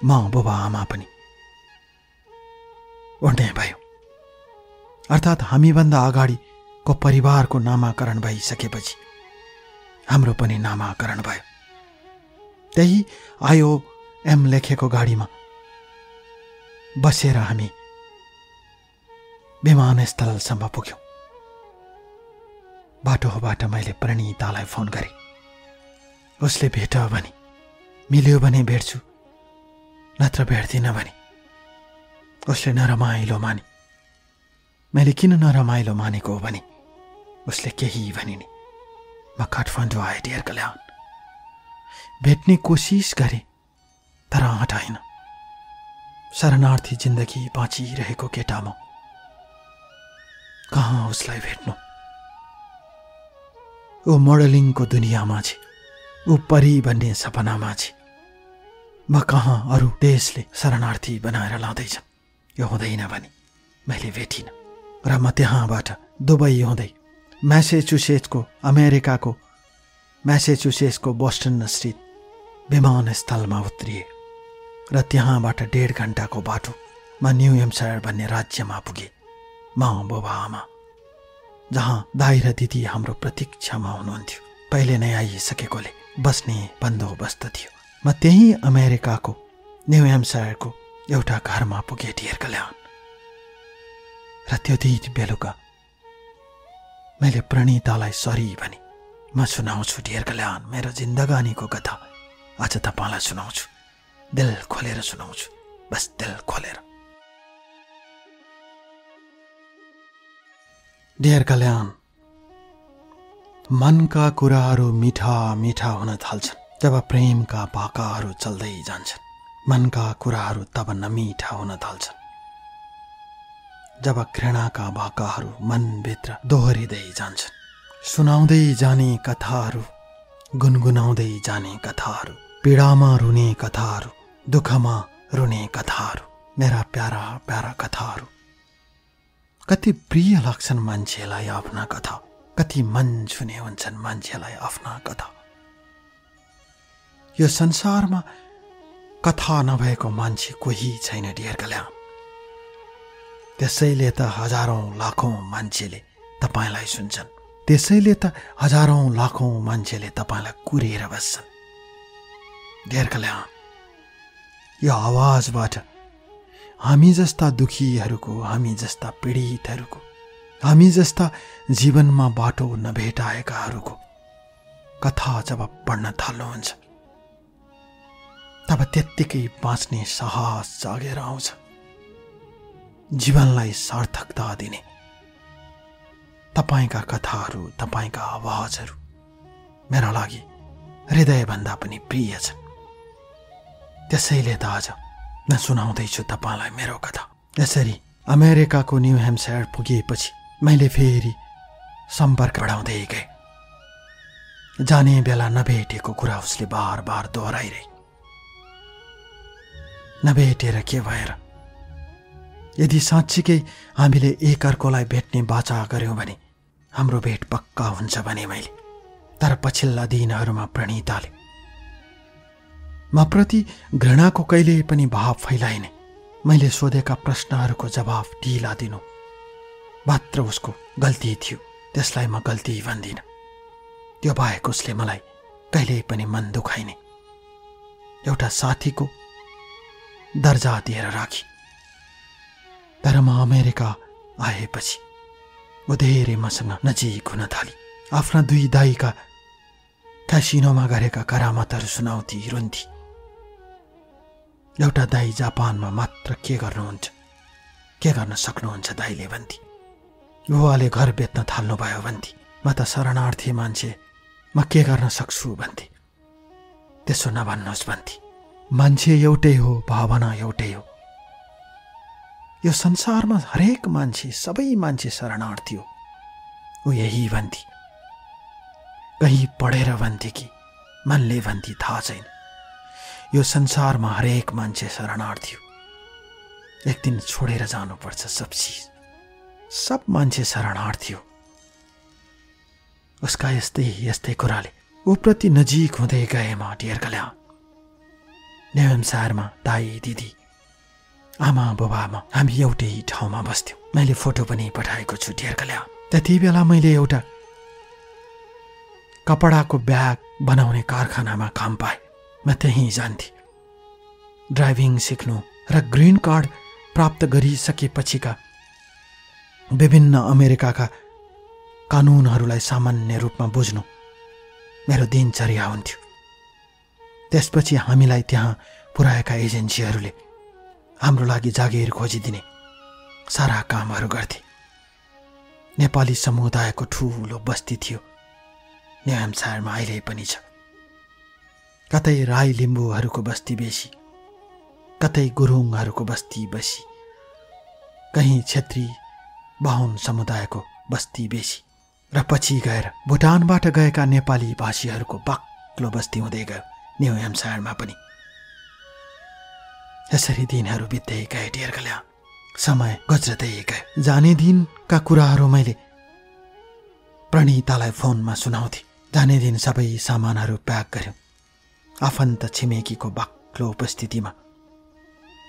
म, बुबा, आमा पनि उड्ने भयो। अर्थात् हामीभन्दा अगाडिको परिवारको नामाकरण भइसकेपछि हाम्रो पनि नामाकरण भयो। त्यही IOM लेखेको गाडीमा बसेर हामी विमानस्थलसम्म पुग्यौँ। बाटोबाट मैले प्रणितालाई फोन गरेँ। उसले भेट भने, मिल्यो भने भेट्छु, नत्र भेट्दिनँ भने। उसले नरमाइलो माने। मैले किन नरमाइलो मानेको हो भने उसले केही भनिन्। म काठमाडौँ आएँ। डियर कल्याण, भेट्ने कोसिस गरेँ तर हटाइन। शरणार्थी जिन्दगी बाँचिरहेको केटा म कहाँ उसलाई भेट्नु। ऊ मोडलिङको दुनियाँमा छ, ऊ परी भन्ने सपनामा छ। म कहाँ अरू देशले शरणार्थी बनाएर लाँदैछन्। यो हुँदैन भने मैले भेटिनँ र म त्यहाँबाट दुबई हुँदै म्यासेचुसेट्सको, अमेरिकाको म्यासेचुसेट्सको बोस्टन स्थित विमानस्थलमा उत्रिए र त्यहाँबाट 1.5 घण्टाको बाटो म न्यू हेम्पसायर भन्ने राज्यमा पुगे। म, बुबा, आमा, जहाँ दाइ र दिदी हाम्रो प्रतीक्षामा हुनुहुन्थ्यो। पहिले नै आइसकेकोले बस्ने बन्दोबस्त थियो। म त्यही अमेरिकाको न्यू हेम्पसायरको एउटा घरमा पुगे। डियर कल्याण, र त्यो दिन बेलुका मैले प्रणितालाई सरी भने। म सुनाउँछु डियर कल्याण, मेरो जिन्दगानीको कथा आज तपाईँलाई सुनाउँछु। दिल खोलेर सुनाउँछु, बस दिल खोलेर। डियर कल्याण, मनका कुराहरू मिठा मिठा हुन थाल्छन् जब प्रेमका भाकाहरू चल्दै जान्छन्। मनका कुराहरू तब नमिठा हुन थाल्छन् जब घृणाका भाकाहरू मनभित्र दोहोरिँदै जान्छन्। सुनाउँदै जाने कथाहरू, गुनगुनाउँदै जाने कथाहरू, पीडामा रुने कथाहरू, दुःखमा रुने कथाहरू, मेरा प्यारा प्यारा कथाहरू। कति प्रिय लाग्छन् मान्छेलाई आफ्ना कथा, कति मन छुने हुन्छन् मान्छेलाई आफ्ना कथा। यो संसारमा कथा नभएको मान्छे कोही छैन। डियर कल्याण, त्यसैले त हजारौं लाखौं मान्छेले तपाईलाई सुन्छन्। त्यसैले त हजारौं लाखौं मान्छेले तपाईलाई कुरेर बस्छन्। डियर कल्याण, यो आवाजबाट हामी जस्ता दुखीहरूको, हामी जस्ता पीडितहरूको, हामी जस्ता जीवनमा बाटो नभेटाएकाहरूको कथा जब पढ्न थाल्नुहुन्छ तब त्यत्तिकै बाँच्ने साहस जागेर आउँछ। जीवनलाई सार्थकता दिने तपाईका कथाहरू, तपाईका आवाजहरू मेरा लागि हृदयभन्दा पनि प्रिय छन्। त्यसैले त आज म सुनाउँदैछु तपाईलाई मेरो कथा। यसरी अमेरिकाको न्यू ह्याम्पसायर पुगेपछि मैले फेरि सम्पर्क बढाउँदै गएँ। जाने बेला नभेटेको कुरा उसले बार बार दोहोऱ्याइरहे। नभेटेर के भएर? यदि साँच्चीकै हामीले एकअर्कोलाई भेट्ने बाचा गर्यौं भने हाम्रो भेट पक्का हुन्छ भने मैले। तर पछिल्ला दिनहरूमा प्रणिताले म प्रति घृणाको कहिले पनि भाव फैलाइने। मैले सोधेका प्रश्नहरूको जवाफ ढिला दिनु मात्र उसको गल्ती थियो। त्यसलाई म गल्ती भन्दिनँ। त्यो बाहेक उसले मलाई कहिले पनि मन दुखाइने एउटा साथीको दर्जा दिएर राखी। तर म अमेरिका आएपछि ऊ धेरै मसँग नजिक हुन थाली। आफ्ना 2 दाइका क्यासिनोमा गरेका करामतहरू सुनाउँथी, रुन्थी। एउटा दाइ जापानमा मात्र के गर्नुहुन्छ, के गर्न सक्नुहुन्छ दाइले भन्थे। बुवाले घर बेच्न थाल्नुभयो भन्थे। म त शरणार्थी मान्छे, म के गर्न सक्छु भन्थे। त्यसो नभन्नुहोस् भन्थे। मान्छे एउटै हो, भावना एउटै हो। यो संसारमा हरेक मान्छे, सबै मान्छे शरणार्थी हो। ऊ यही भन्थे। कहीँ पढेर भन्थे कि मनले भन्थे थाहा छैन। यो संसारमा हरेक मान्छे शरणार्थी हो। एक दिन छोडेर जानुपर्छ सब चिज। सब मान्छे शरणार्थी हो। उसका यस्तै यस्तै कुराले ऊ प्रति नजिक हुँदै गए म डियर कल्या। न्यू ह्याम्पसायरमा दाई दिदी आमा बुबामा हामी एउटै ठाउँमा बस्थ्यौँ। मैले फोटो पनि पठाएको छु डियर कल्या। त्यति बेला मैले एउटा कपडाको ब्याग बनाउने कारखानामा काम पाएँ। म त्यहीँ जान्थेँ। ड्राइभिङ सिक्नु र ग्रीन कार्ड प्राप्त गरिसकेपछिका विभिन्न अमेरिकाका कानुनहरूलाई सामान्य रूपमा बुझ्नु मेरो दिनचर्या हुन्थ्यो। त्यसपछि हामीलाई त्यहाँ पुर्याएका एजेन्सीहरूले हाम्रो लागि जागिर खोजिदिने सारा कामहरू गर्थे। नेपाली समुदायको ठुलो बस्ती थियो न्यू ह्याम्पसायरमा, अहिले पनि छ। कतै राई लिम्बूहरूको बस्ती बेसी, कतै गुरुङहरूको बस्ती बेसी, कहीँ क्षेत्री बाहुन समुदायको बस्ती बेसी र पछि गएर भुटानबाट गएका नेपाली भाषीहरूको बाक्लो बस्ती हुँदै गयो न्यू ह्याम्पसायरमा पनि। यसरी दिनहरू बित्दै गए डियर कल्या। समय गुज्रदै गयो। जाने दिनका कुराहरू मैले प्रणितालाई फोनमा सुनाउँथे। जाने दिन सबै सामानहरू प्याक गर्यौँ। आफन्त छिमेकीको बाक्लो उपस्थितिमा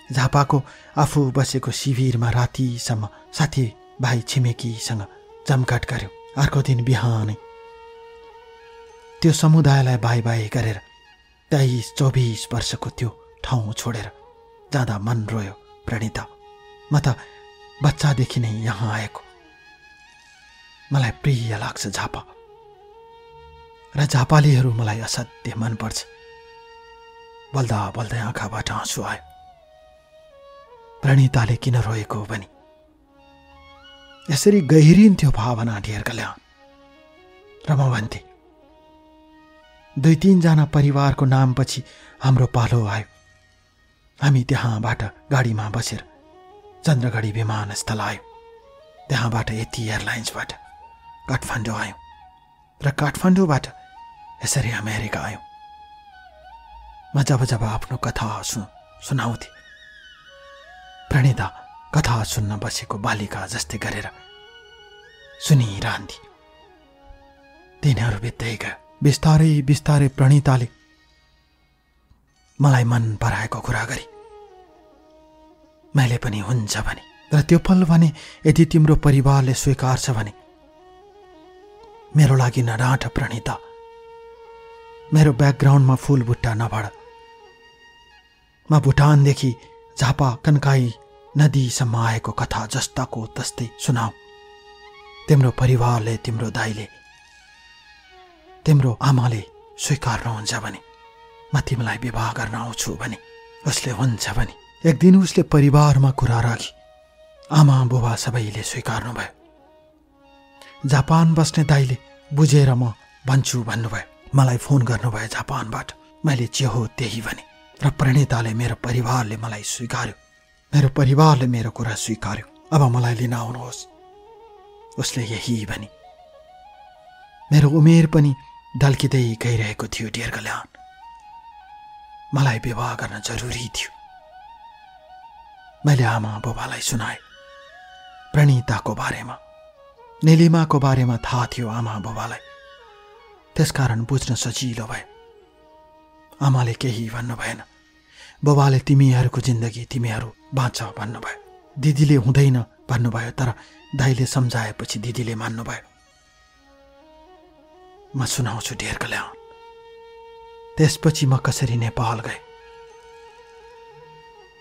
झापाको आफू बसेको शिविरमा रातिसम्म साथीभाइ छिमेकीसँग जमघट गर्यौँ। अर्को दिन बिहानै त्यो समुदायलाई बाई बाई गरेर 23-24 वर्षको त्यो ठाउँ छोडेर जाँदा मन रोयो प्रणिता। म त बच्चादेखि नै यहाँ आएको। मलाई प्रिय लाग्छ झापा र झापालीहरू मलाई असाध्य मनपर्छ। बोल्दा बोल्दै आँखाबाट आँसु आयो। प्रणिताले किन रोएको भनी यसरी गहिरिन्थ्यो भावना डियर कल्याण। र म भन्थे 2-3 जना परिवारको नामपछि हाम्रो पालो आयो। हामी त्यहाँबाट गाडीमा बसेर चन्द्रगढी विमानस्थल आयौँ। त्यहाँबाट यति एयरलाइन्सबाट काठमाडौँ आयौँ र काठमाडौँबाट यसरी अमेरिका आयौँ। म जब जब आफ्नो कथा सुनाउँथे प्रणिता कथा सुन्न बसेको बालिका जस्तै गरेर सुनिरहन्थे। दिनहरू बित्दै गयो। बिस्तारै बिस्तारै प्रणिताले मलाई मन पराएको कुरा गरी। मैले पनि हुन्छ भने र त्यो पल भने यदि तिम्रो परिवारले स्वीकार्छ भने मेरो लागि नडाँट प्रणिता। मेरो ब्याकग्राउन्डमा फुल बुट्टा नभड। म भुटानदेखि झापा कन्काई नदीसम्म आएको कथा जस्ताको तस्तै सुनाऊ। तिम्रो परिवारले, तिम्रो दाइले, तिम्रो आमाले स्वीकार्नुहुन्छ भने म तिमीलाई विवाह गर्न आउँछु भने, उसले हुन्छ भने। एक दिन उसले परिवारमा कुरा राखी आमा बुबा सबैले स्वीकार्नु भयो। जापान बस्ने दाइले बुझेर म भन्छु भन्नुभयो। मलाई फोन गर्नुभयो जापानबाट। मैले जे हो त्यही भने र प्रणिताले, मेरो परिवारले मलाई स्वीकार्यो। मेरो परिवारले मेरो कुरा स्वीकार्यो। अब मलाई लिन आउनुहोस्। उसले यही भने। मेरो उमेर पनि ढल्किँदै गइरहेको थियो। डियर कल्याण, मलाई विवाह गर्न जरुरी थियो। मैले आमा बुबालाई सुनाए प्रणिताको बारेमा, निलिमाको बारेमा थाहा थियो आमा बुबालाई, त्यसकारण बुझ्न सजिलो भयो। आमाले केही भन्नु भएन। बुबाले तिमीहरूको जिन्दगी तिमीहरू बाँच भन्नुभयो। दिदीले हुँदैन भन्नुभयो, तर दाइले सम्झाएपछि दिदीले मान्नुभयो। म सुनाउँछु डियर कल्याण। त्यसपछि म कसरी नेपाल गए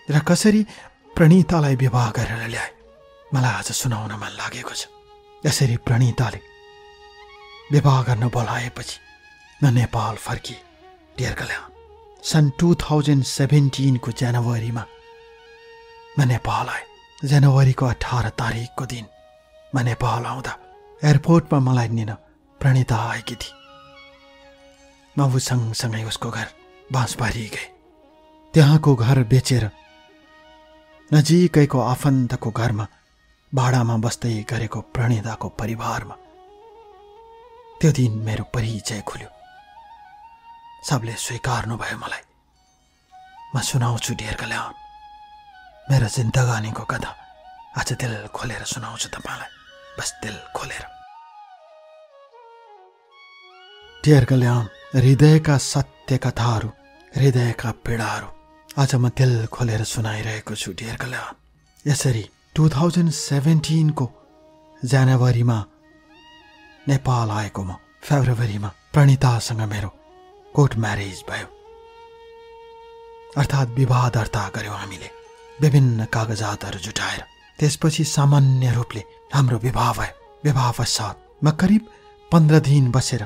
र कसरी प्रणितालाई विवाह गरेर ल्याए, मलाई आज सुनाउन मन लागेको छ। यसरी प्रणिताले विवाह गर्न बोलाएपछि म नेपाल फर्किए। डियर कल्याण, सन् 2017 को जनवरीमा म नेपाल आएँ। जनवरीको 18 तारिकको दिन म नेपाल आउँदा एयरपोर्टमा मलाई लिन प्रणिता आएकी थिए। म ऊ सँगसँगै उसको घर बाँसबारी गए। त्यहाँको घर बेचेर नजिकैको आफन्तको घरमा भाडामा बस्दै गरेको प्रणिताको परिवारमा त्यो दिन मेरो परिचय खुल्यो। सबले स्वीकार्नु भयो मलाई। म सुनाउँछु डियर कल्याण, मेरो जिन्दगानीको कथा। आज दिल खोलेर सुनाउँछु तपाईँलाई, बस दिल खोलेर। डियर कल्याण, हृदयका सत्य कथाहरू, हृदयका पीडाहरू आज म दिल खोलेर सुनाइरहेको छु डियर कल्याण। यसरी 2017 को जनवरीमा नेपाल आएको म फेब्रुअरीमा प्रणितासँग मेरो कोर्ट म्यारेज भयो, अर्थात् विवाह दर्ता गर्यौँ हामीले विभिन्न कागजातहरू जुटाएर। त्यसपछि सामान्य रूपले हाम्रो विवाह भयो। विवाह पश्चात म करिब 15 दिन बसेर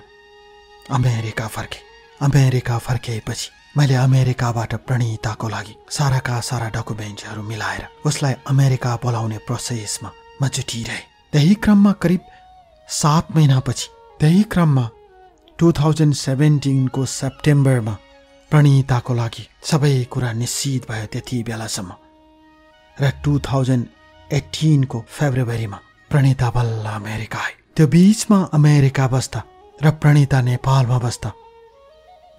अमेरिका फर्केँ। अमेरिका फर्किएपछि मैले अमेरिकाबाट प्रणिताको लागि साराका सारा डकुमेन्टहरू मिलाएर उसलाई अमेरिका बोलाउने प्रोसेसमा म जुटिरहेँ। त्यही क्रममा करिब 7 महिनापछि, त्यही क्रममा 2017 को सेप्टेम्बरमा प्रणिताको लागि सबै कुरा निश्चित भयो त्यति बेलासम्म। र 2018 को फेब्रुअरीमा प्रणिता बल्ल अमेरिका आए। त्यो बीचमा अमेरिका बस्दा र प्रणिता नेपालमा बस्दा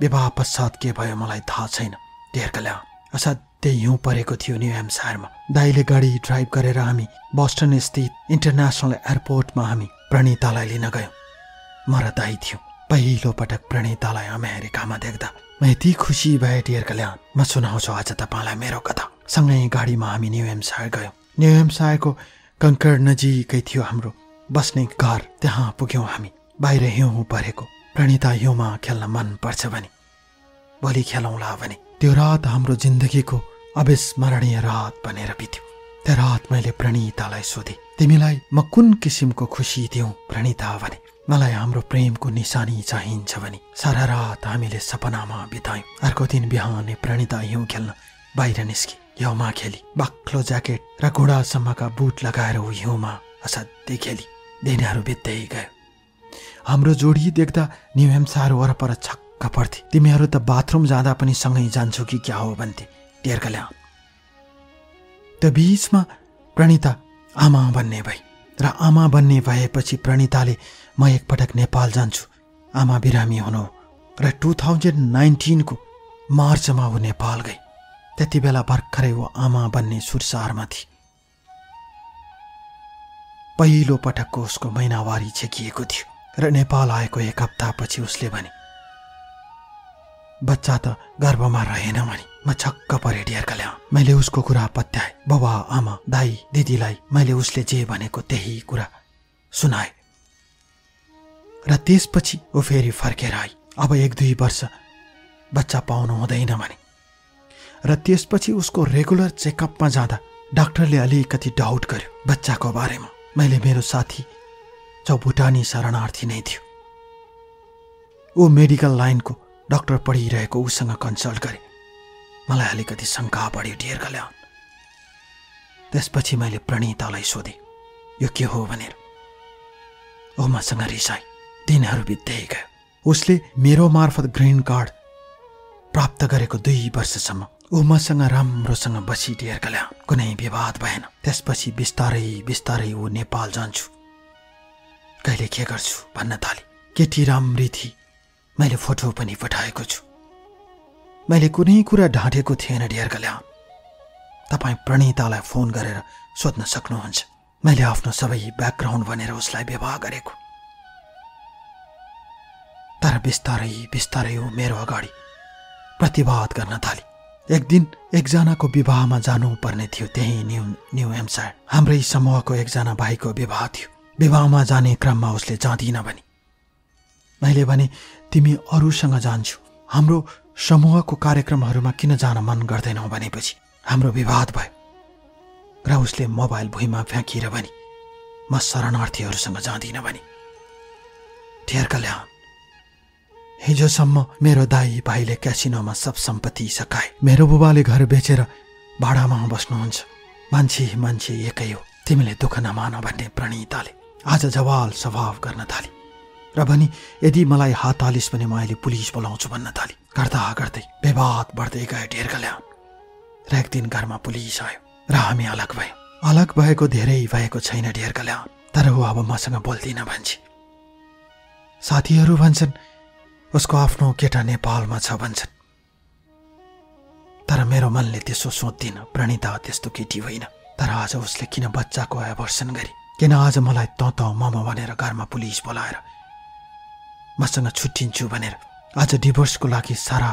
विवाह पश्चात के भयो मलाई थाहा छैन डियर कल्याण। असाध्यै हिउँ परेको थियो न्यू हेम्पसायरमा। दाइले गाडी ड्राइभ गरेर हामी बोस्टन स्थित इन्टरनेसनल एयरपोर्टमा हामी प्रणितालाई लिन गयौँ। म र दाइ थियौँ। पहिलो पटक प्रणितालाई अमेरिकामा देख्दा म यति खुसी भए डियर कल्याण। म सुनाउँछु आज तपाईँलाई मेरो कथा। सँगै गाडीमा हामी न्यू हेम्पसायर गयौँ। न्यू हेम्पसायरको कङ्कर्ड नजिकै थियो हाम्रो बस्ने घर। त्यहाँ पुग्यौँ हामी। बाहिर हिउँ परेको। प्रणिता हिउँमा खेल्न मन पर्छ भने भोलि खेलौँला भने। त्यो रात हाम्रो जिन्दगीको अविस्मरणीय रात बनेर बित्यो। त्यो रात मैले प्रणितालाई सोधेँ, तिमीलाई म कुन किसिमको खुसी दिउँ प्रणिता भने। मलाई हाम्रो प्रेमको निशानी चाहिन्छ भने। सारा रात हामीले सपनामा बितायौँ। अर्को दिन बिहानै प्रणिता हिउँ खेल्न बाहिर निस्की। हिउँमा खेली। बाक्लो ज्याकेट र घुँडासम्मका बुट लगाएर ऊ हिउँमा असाध्यै खेली। दिनहरू बित्दै गयो। हाम्रो जोडी देख्दा न्यू हेम्पसायर वरपर छक्क पर्थे। तिमीहरू त बाथरुम जाँदा पनि सँगै जान्छौ कि क्या हो भन्थे डियर कल्याण। त्यो बीचमा प्रणिता आमा बन्ने भई र आमा बन्ने भएपछि प्रणिताले म एकपटक नेपाल जान्छु आमा बिरामी हुनु र 2019 को मार्चमा ऊ नेपाल गई। त्यति बेला भर्खरै ऊ आमा बन्ने सुरसारमा थिए। पहिलो पटकको उसको महिनावारी छेकिएको थियो र नेपाल आएको 1 हप्तापछि उसले भने बच्चा त गर्भमा रहेन भने। म छक्क परे डियर कल्याण। मैले उसको कुरा पत्याए। बाबा आमा दाई दिदीलाई मैले उसले जे भनेको त्यही कुरा सुनाए र त्यसपछि ऊ फेरि फर्केर आई। अब 1-2 वर्ष बच्चा पाउनु हुँदैन भने र त्यसपछि उसको रेगुलर चेकअपमा जाँदा डाक्टरले अलिकति डाउट गर्यो बच्चाको बारेमा। मैले मेरो साथी जो भुटानी शरणार्थी नै थियो, ऊ मेडिकल लाइनको डाक्टर पढिरहेको, उसँग कन्सल्ट गरे। मलाई अलिकति शङ्का बढ्यो डियर कल्याण। त्यसपछि मैले प्रणितालाई सोधेँ यो के हो भनेर। ऊ मसँग रिसाई। दिनहरू बित्दै गयो। उसले मेरो मार्फत ग्रिन कार्ड प्राप्त गरेको 2 वर्षसम्म ऊ मसँग राम्रोसँग बसी डियर कल्याण। कुनै विवाद भएन। त्यसपछि बिस्तारै बिस्तारै ऊ नेपाल जान्छु, कहिले के गर्छु भन्न थाले। केटी राम्री थिए। मैले फोटो पनि पठाएको छु। मैले कुनै कुरा ढाँटेको थिएन डियर कल्याण। तपाईँ प्रणितालाई फोन गरेर सोध्न सक्नुहुन्छ। मैले आफ्नो सबै ब्याकग्राउन्ड भनेर उसलाई विवाह गरेको। तर बिस्तारै बिस्तारै ऊ मेरो अगाडि प्रतिवाद गर्न थाले। एक दिन एकजनाको विवाहमा जानुपर्ने थियो, त्यही न्यू हेम्पसायर। हाम्रै समूहको एकजना भाइको विवाह थियो। विवाहमा जाने क्रममा उसले जाँदिन भने। मैले भने तिमी अरूसँग जान्छु, हाम्रो समूहको कार्यक्रमहरूमा किन जान मन गर्दैनौ भनेपछि हाम्रो विवाद भयो र उसले मोबाइल भुइँमा फ्याँकिएर भने म शरणार्थीहरूसँग जाँदिन भने। डियर कल्याण, हिजोसम्म मेरो दाई भाइले क्यासिनोमा सब सम्पत्ति सकाए। मेरो बुबाले घर बेचेर भाडामा बस्नुहुन्छ। मान्छे एकै हो, तिमीले दुःख नमान भन्ने प्रणिताले आज जवाल स्वभाव गर्न थाली र भनी यदि मलाई हात हालिस् भने म अहिले पुलिस बोलाउँछु भन्न थाली। गर्दा गर्दै विवाद बढ्दै गयो डियर कल्याण। र एक दिन घरमा पुलिस आयो र हामी अलग भयौँ। अलग भएको धेरै भएको छैन डियर कल्याण, तर ऊ अब मसँग बोल्दिन भन्छ। साथीहरू भन्छन् उसको आफ्नो केटा नेपालमा छ भन्छन्। तर मेरो मनले त्यसो सोच्दिन। प्रणिता त्यस्तो केटी होइन। तर आज उसले किन बच्चाको एबर्सन गरी, किन आज मलाई त मम भनेर घरमा पुलिस बोलाएर मसँग छुट्टिन्छु भनेर आज डिभोर्सको लागि सारा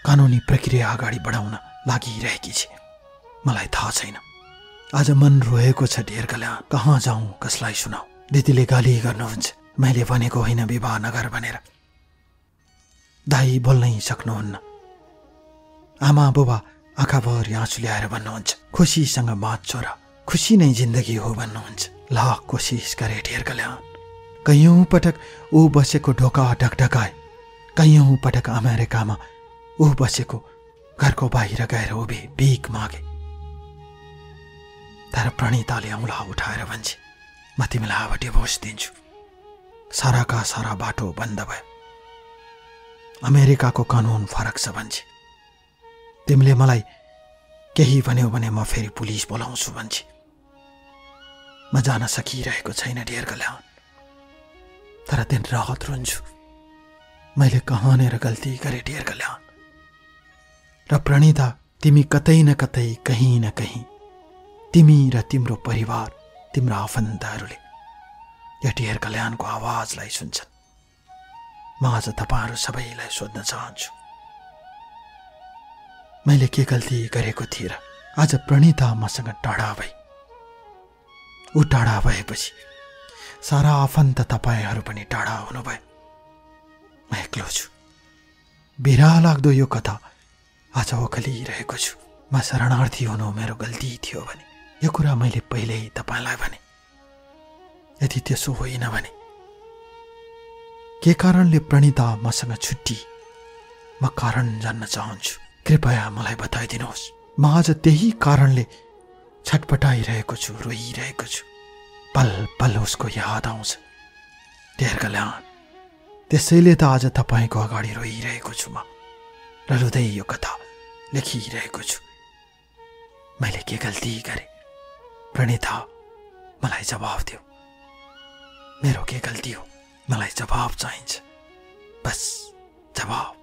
कानुनी प्रक्रिया अगाडि बढाउन लागिरहेकी छ। मलाई थाहा छैन। आज मन रोएको छ डियर कल्याण। कहाँ जाउँ, कसलाई सुनाऊ। दिदीले गाली गर्नुहुन्छ, मैले भनेको होइन विवाह नगर भनेर। दाई बोल्नै सक्नुहुन्न। आमा बुबा आँखाभरि आँसु ल्याएर भन्नुहुन्छ खुसीसँग बाँच छोरा, खुसी नै जिन्दगी हो भन्नुहुन्छ। लाख कोसिस गरे डियर कल्याण। कैयौँ पटक ऊ बसेको ढोका ढकढकाए। कैयौँ पटक अमेरिकामा ऊ बसेको घरको बाहिर गएर उभे भिख मागे। तर प्रणिताले औँला उठाएर भन्छ म तिमीलाई अब डिभोर्स दिन्छु। साराका सारा बाटो बन्द भयो। अमेरिकाको कानुन फरक छ भन्छ। तिमीले मलाई केही भन्यौ भने म फेरि पुलिस बोलाउँछु भन्छ। म जान सकिरहेको छैन डियर कल्याण। तर दिन रात रुन्छु। मैले कहाँनिर गल्ती गरेँ डियर कल्याण। र प्रणिता, तिमी कतै न कतै, कहीँ न कहीँ, तिमी र तिम्रो परिवार, तिम्रो आफन्तहरूले यो डियर कल्याणको आवाजलाई सुन्छन्। म आज तपाईँहरू सबैलाई सोध्न चाहन्छु मैले के गल्ती गरेको थिएँ र आज प्रणिता मसँग टाढा भई। ऊ टाढा भएपछि सारा आफन्त तपाईँहरू पनि टाढा हुनुभयो। म एक्लो छु। बिरह लाग्दो यो कथा आज ओखलिरहेको छु। म शरणार्थी हुनु मेरो गल्ती थियो भने यो कुरा मैले पहिल्यै तपाईँलाई भने। यदि त्यसो होइन भने के कारणले प्रणिता मसँग छुट्टी, म कारण जान्न चाहन्छु। कृपया मलाई बताइदिनुहोस्। म आज त्यही कारणले छटपटाइरहेको छु, रोइरहेको छु। पल पल उसको याद आउँछ डियर कल्याण। त्यसैले त आज तपाईँको अगाडि रोइरहेको छु म र रुँदै यो कथा लेखिरहेको छु। मैले के गल्ती गरेँ प्रणिता, मलाई जवाफ दियो। मेरो के गल्ती हो, मलाई जवाब चाहिन्छ, बस जवाब।